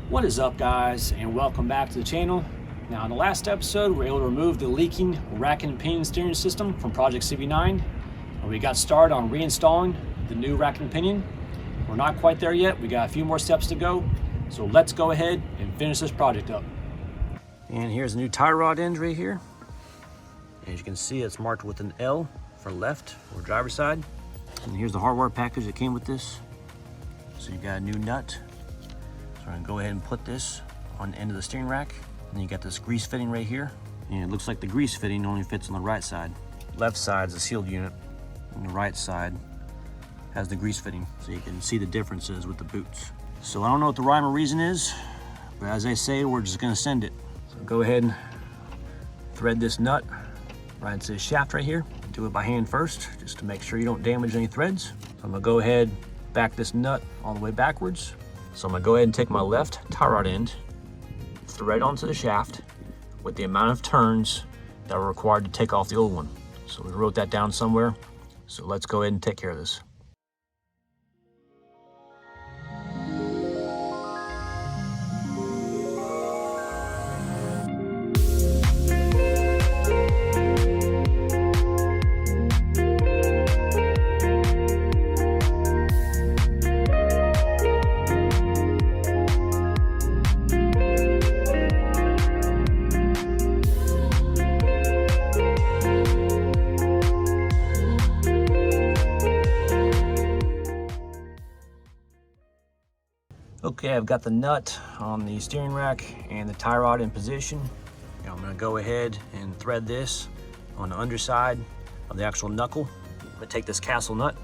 What is up, guys, and welcome back to the channel. Now, in the last episode, we were able to remove the leaking rack and pinion steering system from Project CB9, and we got started on reinstalling the new rack and pinion. We're not quite there yet. We got a few more steps to go, so let's go ahead and finish this project up. And here's a new tie rod end right here. As you can see, it's marked with an L for left or driver's side. And here's the hardware package that came with this. So you got a new nut. So I'm gonna go ahead and put this on the end of the steering rack. And you got this grease fitting right here. And it looks like the grease fitting only fits on the right side. Left side is a sealed unit, and the right side has the grease fitting. So you can see the differences with the boots. So I don't know what the rhyme or reason is, but as I say, we're just gonna send it. So go ahead and thread this nut right into the shaft right here. Do it by hand first, just to make sure you don't damage any threads. So I'm gonna go ahead, back this nut all the way backwards. So I'm gonna go ahead and take my left tie rod end, thread onto the shaft with the amount of turns that were required to take off the old one. So we wrote that down somewhere. So let's go ahead and take care of this. Okay, I've got the nut on the steering rack and the tie rod in position. Now I'm gonna go ahead and thread this on the underside of the actual knuckle. I'm gonna take this castle nut,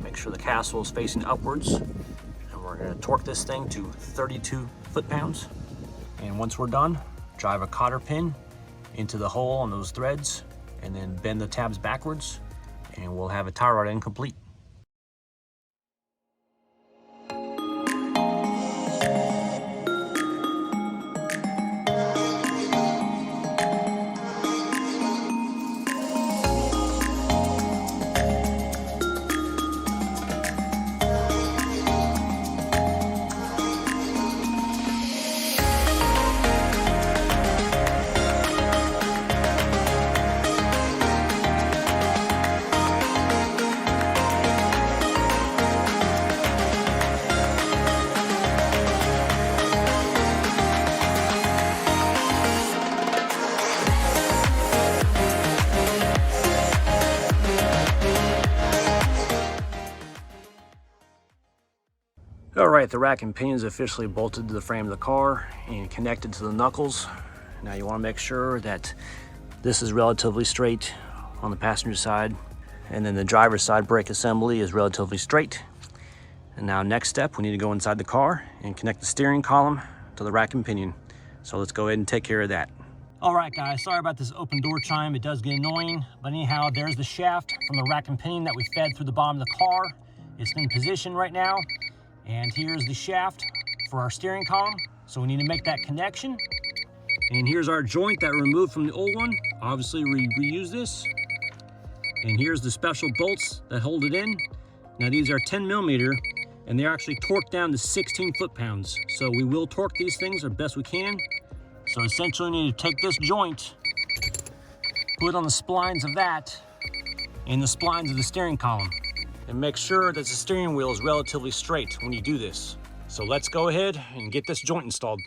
make sure the castle is facing upwards, and we're gonna torque this thing to 32 foot-pounds. And once we're done, drive a cotter pin into the hole on those threads, and then bend the tabs backwards, and we'll have a tie rod end complete. All right, the rack and pinion is officially bolted to the frame of the car and connected to the knuckles. Now you want to make sure that this is relatively straight on the passenger side, and then the driver's side brake assembly is relatively straight. And now next step, we need to go inside the car and connect the steering column to the rack and pinion. So let's go ahead and take care of that. All right, guys, sorry about this open door chime. It does get annoying, but anyhow, there's the shaft from the rack and pinion that we fed through the bottom of the car. It's in position right now. And here's the shaft for our steering column. So we need to make that connection. And here's our joint that we removed from the old one. Obviously, we reuse this. And here's the special bolts that hold it in. Now these are 10mm, and they're actually torqued down to 16 foot-pounds. So we will torque these things as best we can. So essentially, we need to take this joint, put on the splines of that, and the splines of the steering column. And make sure that the steering wheel is relatively straight when you do this. So let's go ahead and get this joint installed.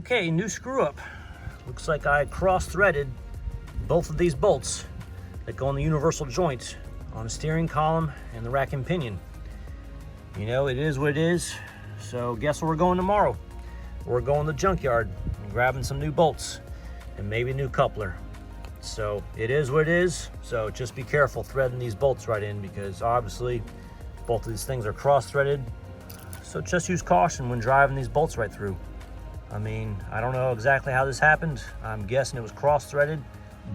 Okay, new screw up. Looks like I cross-threaded both of these bolts that go on the universal joint on the steering column and the rack and pinion. You know, it is what it is. So guess where we're going tomorrow? We're going to the junkyard and grabbing some new bolts and maybe a new coupler. So it is what it is. So just be careful threading these bolts right in, because obviously both of these things are cross-threaded. So just use caution when driving these bolts right through. I mean, I don't know exactly how this happened. I'm guessing it was cross-threaded.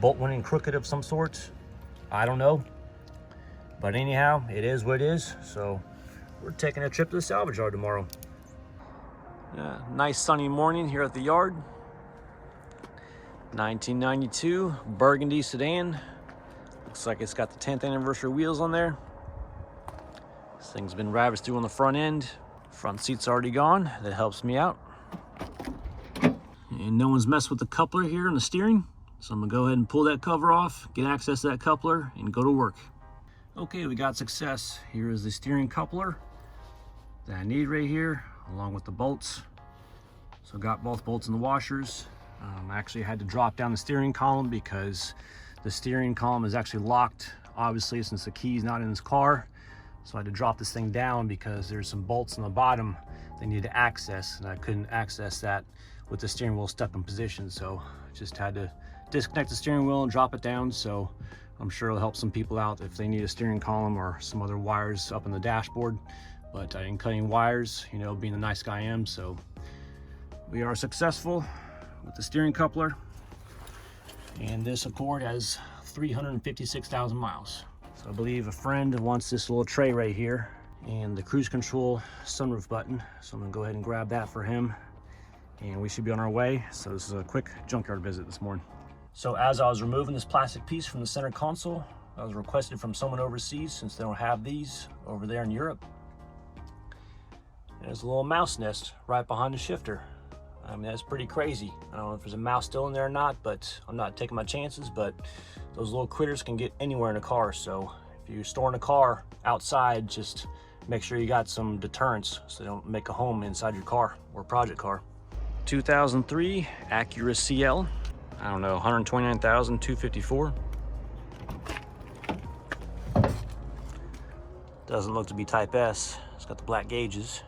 Bolt went in crooked of some sort. I don't know. But anyhow, it is what it is. So we're taking a trip to the salvage yard tomorrow. Nice sunny morning here at the yard. 1992 burgundy sedan. Looks like it's got the 10th anniversary wheels on there. This thing's been ravaged through on the front end. Front seat's already gone. That helps me out. And no one's messed with the coupler here in the steering. So I'm gonna go ahead and pull that cover off, get access to that coupler, and go to work. Okay, we got success. Here is the steering coupler that I need right here, along with the bolts. So got both bolts in the washers. I actually had to drop down the steering column because the steering column is actually locked, obviously, since the key's not in this car. So I had to drop this thing down because there's some bolts on the bottom they need to access, and I couldn't access that with the steering wheel stuck in position. So I just had to disconnect the steering wheel and drop it down. So I'm sure it'll help some people out if they need a steering column or some other wires up in the dashboard. But I didn't cut any wires, you know, being the nice guy I am. So we are successful with the steering coupler. And this Accord has 356,000 miles. So I believe a friend wants this little tray right here and the cruise control sunroof button. So I'm gonna go ahead and grab that for him, and we should be on our way. So this is a quick junkyard visit this morning. So as I was removing this plastic piece from the center console, I was requested from someone overseas, since they don't have these over there in Europe. There's a little mouse nest right behind the shifter. I mean, that's pretty crazy. I don't know if there's a mouse still in there or not, but I'm not taking my chances. But those little critters can get anywhere in a car. So if you're storing a car outside, just make sure you got some deterrents so they don't make a home inside your car or project car. 2003 Acura CL. I don't know, 129,254. Doesn't look to be Type S. It's got the black gauges.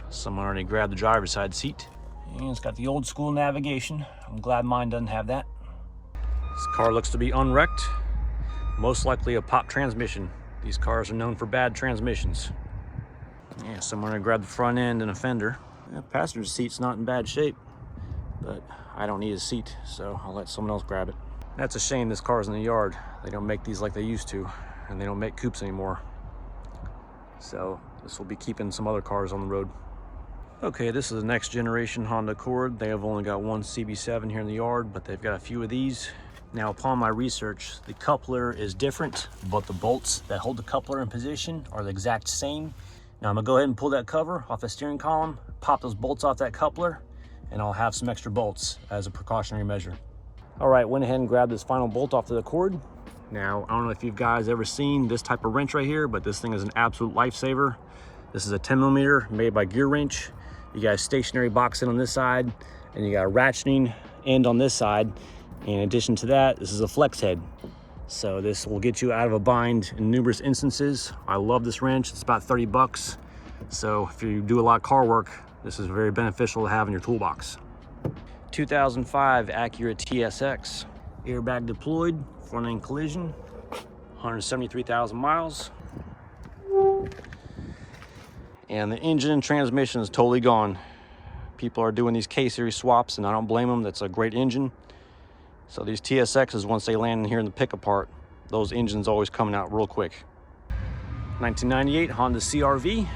Someone already grabbed the driver's side seat. And it's got the old school navigation. I'm glad mine doesn't have that. This car looks to be unwrecked. Most likely a pop transmission. These cars are known for bad transmissions. Yeah, someone already grabbed the front end and a fender. The passenger seat's not in bad shape, but I don't need a seat, so I'll let someone else grab it. That's a shame this car's in the yard. They don't make these like they used to, and they don't make coupes anymore. So this will be keeping some other cars on the road. Okay, this is the next generation Honda Accord. They have only got one CB7 here in the yard, but they've got a few of these. Now, upon my research, the coupler is different, but the bolts that hold the coupler in position are the exact same. Now I'm gonna go ahead and pull that cover off the steering column, pop those bolts off that coupler, and I'll have some extra bolts as a precautionary measure. All right, went ahead and grabbed this final bolt off the Accord. Now, I don't know if you guys ever seen this type of wrench right here, but this thing is an absolute lifesaver. This is a 10mm made by Gear Wrench. You got a stationary box in on this side, and you got a ratcheting end on this side. In addition to that, this is a flex head. So this will get you out of a bind in numerous instances. I love this wrench. It's about 30 bucks. So if you do a lot of car work, this is very beneficial to have in your toolbox. 2005 Acura TSX. Airbag deployed, front end collision, 173,000 miles. And the engine and transmission is totally gone. People are doing these K-series swaps, and I don't blame them. That's a great engine. So these TSXs, once they land in here in the pickup part, those engines always coming out real quick. 1998 Honda CR-V.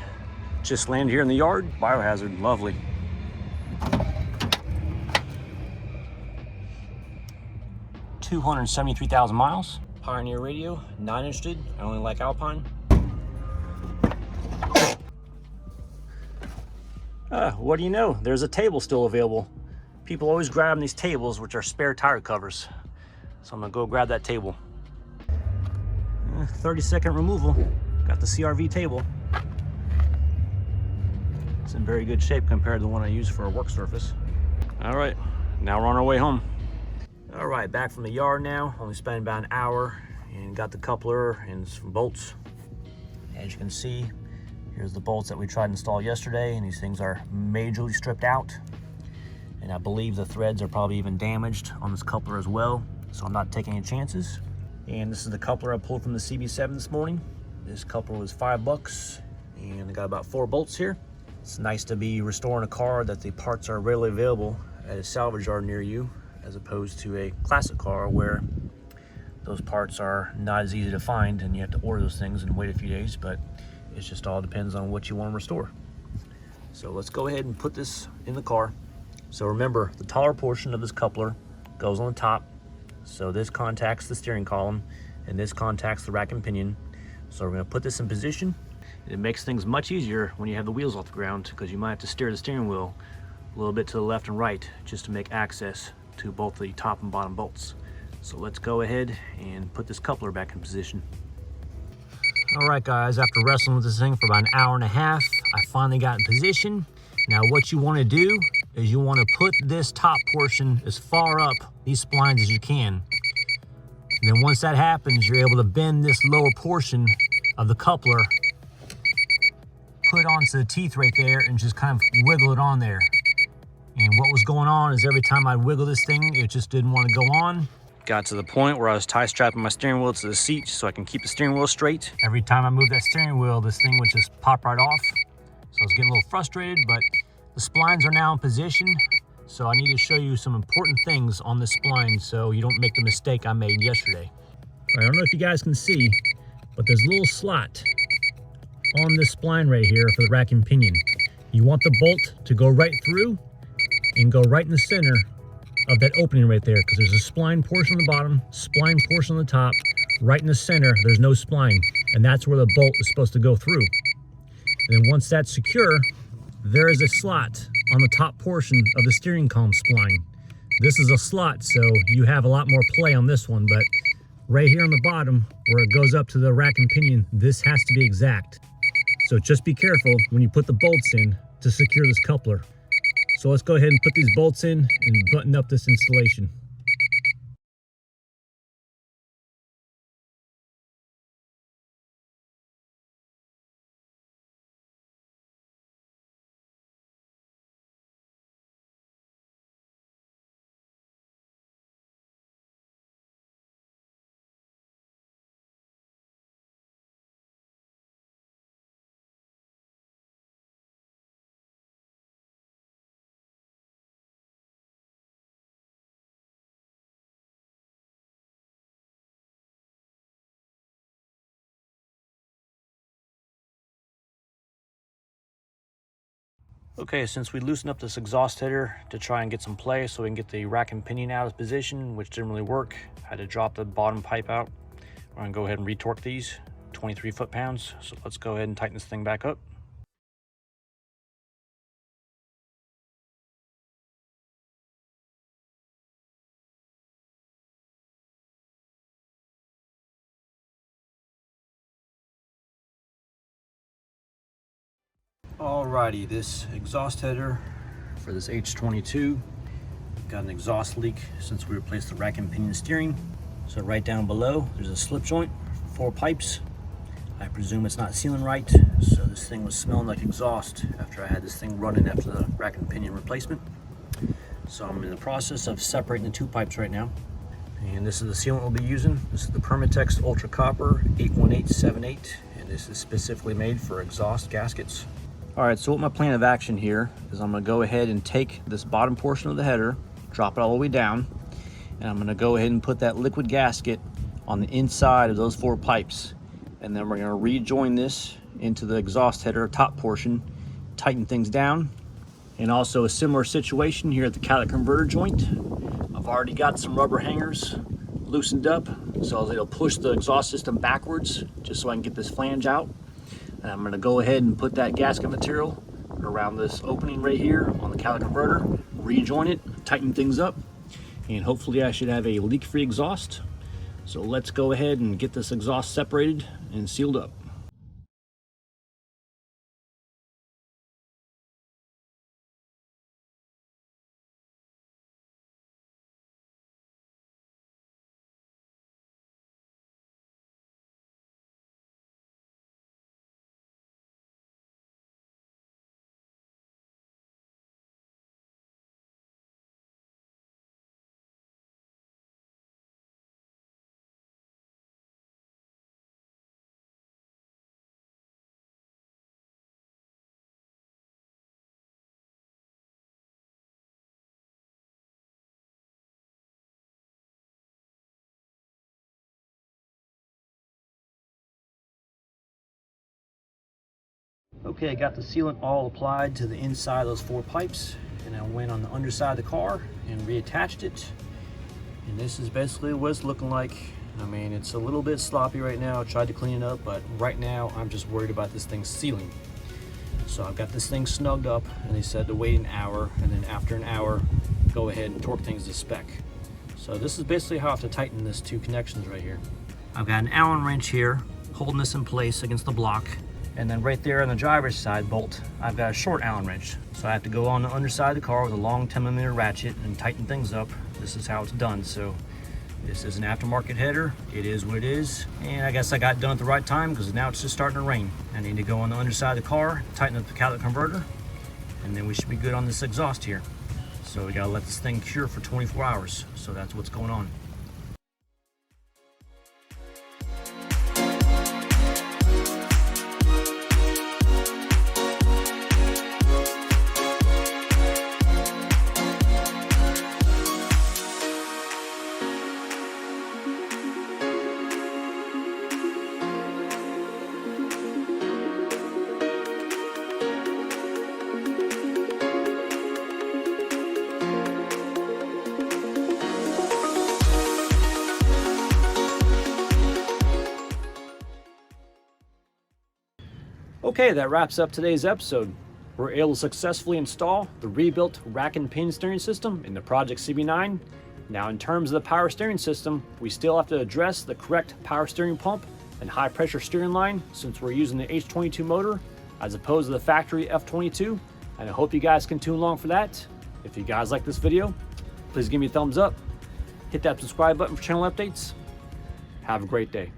Just landed here in the yard. Biohazard, lovely. $273,000 miles. Pioneer radio, not interested. I only like Alpine. What do you know? There's a table still available. People always grab these tables, which are spare tire covers. So I'm gonna go grab that table. 30-second removal. Got the CR-V table. It's in very good shape compared to the one I use for a work surface. All right, now we're on our way home. All right, back from the yard now. Only spent about an hour and got the coupler and some bolts. As you can see, here's the bolts that we tried to install yesterday, and these things are majorly stripped out. And I believe the threads are probably even damaged on this coupler as well, so I'm not taking any chances. And this is the coupler I pulled from the CB7 this morning. This coupler was $5, and I got about 4 bolts here. It's nice to be restoring a car that the parts are readily available at a salvage yard near you, as opposed to a classic car where those parts are not as easy to find and you have to order those things and wait a few days. But it just all depends on what you want to restore. So let's go ahead and put this in the car. So remember, the taller portion of this coupler goes on the top. So this contacts the steering column and this contacts the rack and pinion. So we're going to put this in position. It makes things much easier when you have the wheels off the ground, because you might have to steer the steering wheel a little bit to the left and right just to make access to both the top and bottom bolts. So let's go ahead and put this coupler back in position. All right guys, after wrestling with this thing for about an hour and a half, I finally got in position. Now what you want to do is you want to put this top portion as far up these splines as you can. And then once that happens, you're able to bend this lower portion of the coupler, put it onto the teeth right there, and just kind of wiggle it on there. And what was going on is every time I wiggle this thing, it just didn't want to go on. Got to the point where I was tie strapping my steering wheel to the seat so I can keep the steering wheel straight. Every time I moved that steering wheel, this thing would just pop right off. So I was getting a little frustrated, but the splines are now in position. So I need to show you some important things on the spline so you don't make the mistake I made yesterday. I don't know if you guys can see, but there's a little slot on this spline right here for the rack and pinion. You want the bolt to go right through and go right in the center of that opening right there, because there's a spline portion on the bottom, spline portion on the top. Right in the center, there's no spline, and that's where the bolt is supposed to go through. And then once that's secure, there is a slot on the top portion of the steering column spline. This is a slot, so you have a lot more play on this one, but right here on the bottom, where it goes up to the rack and pinion, this has to be exact. So just be careful when you put the bolts in to secure this coupler. So let's go ahead and put these bolts in and button up this installation. Okay, since we loosened up this exhaust header to try and get some play so we can get the rack and pinion out of position, which didn't really work, I had to drop the bottom pipe out. We're gonna go ahead and retorque these 23 foot-pounds. So let's go ahead and tighten this thing back up. Alrighty, this exhaust header for this H22 got an exhaust leak since we replaced the rack and pinion steering. So right down below, there's a slip joint, 4 pipes. I presume it's not sealing right, so this thing was smelling like exhaust after I had this thing running after the rack and pinion replacement. So I'm in the process of separating the 2 pipes right now. And this is the sealant we'll be using. This is the Permatex Ultra Copper 81878, and this is specifically made for exhaust gaskets. All right, so what my plan of action here is I'm gonna go ahead and take this bottom portion of the header, drop it all the way down, and I'm gonna go ahead and put that liquid gasket on the inside of those 4 pipes. And then we're gonna rejoin this into the exhaust header top portion, tighten things down. And also a similar situation here at the catalytic converter joint. I've already got some rubber hangers loosened up, so it'll push the exhaust system backwards just so I can get this flange out. And I'm gonna go ahead and put that gasket material around this opening right here on the catalytic converter, rejoin it, tighten things up, and hopefully I should have a leak-free exhaust. So let's go ahead and get this exhaust separated and sealed up. Okay, I got the sealant all applied to the inside of those 4 pipes, and I went on the underside of the car and reattached it. And this is basically what it's looking like. I mean, it's a little bit sloppy right now. I tried to clean it up, but right now I'm just worried about this thing sealing. So I've got this thing snugged up, and they said to wait an hour, and then after an hour, go ahead and torque things to spec. So this is basically how I have to tighten this 2 connections right here. I've got an Allen wrench here, holding this in place against the block. And then right there on the driver's side bolt, I've got a short Allen wrench. So I have to go on the underside of the car with a long 10mm ratchet and tighten things up. This is how it's done. So this is an aftermarket header. It is what it is. And I guess I got done at the right time because now it's just starting to rain. I need to go on the underside of the car, tighten up the catalytic converter, and then we should be good on this exhaust here. So we gotta let this thing cure for 24 hours. So that's what's going on. Okay, that wraps up today's episode. We're able to successfully install the rebuilt rack and pinion steering system in the Project CB9. Now, in terms of the power steering system, we still have to address the correct power steering pump and high pressure steering line since we're using the H22 motor as opposed to the factory F22. And I hope you guys can tune along for that. If you guys like this video, please give me a thumbs up. Hit that subscribe button for channel updates. Have a great day.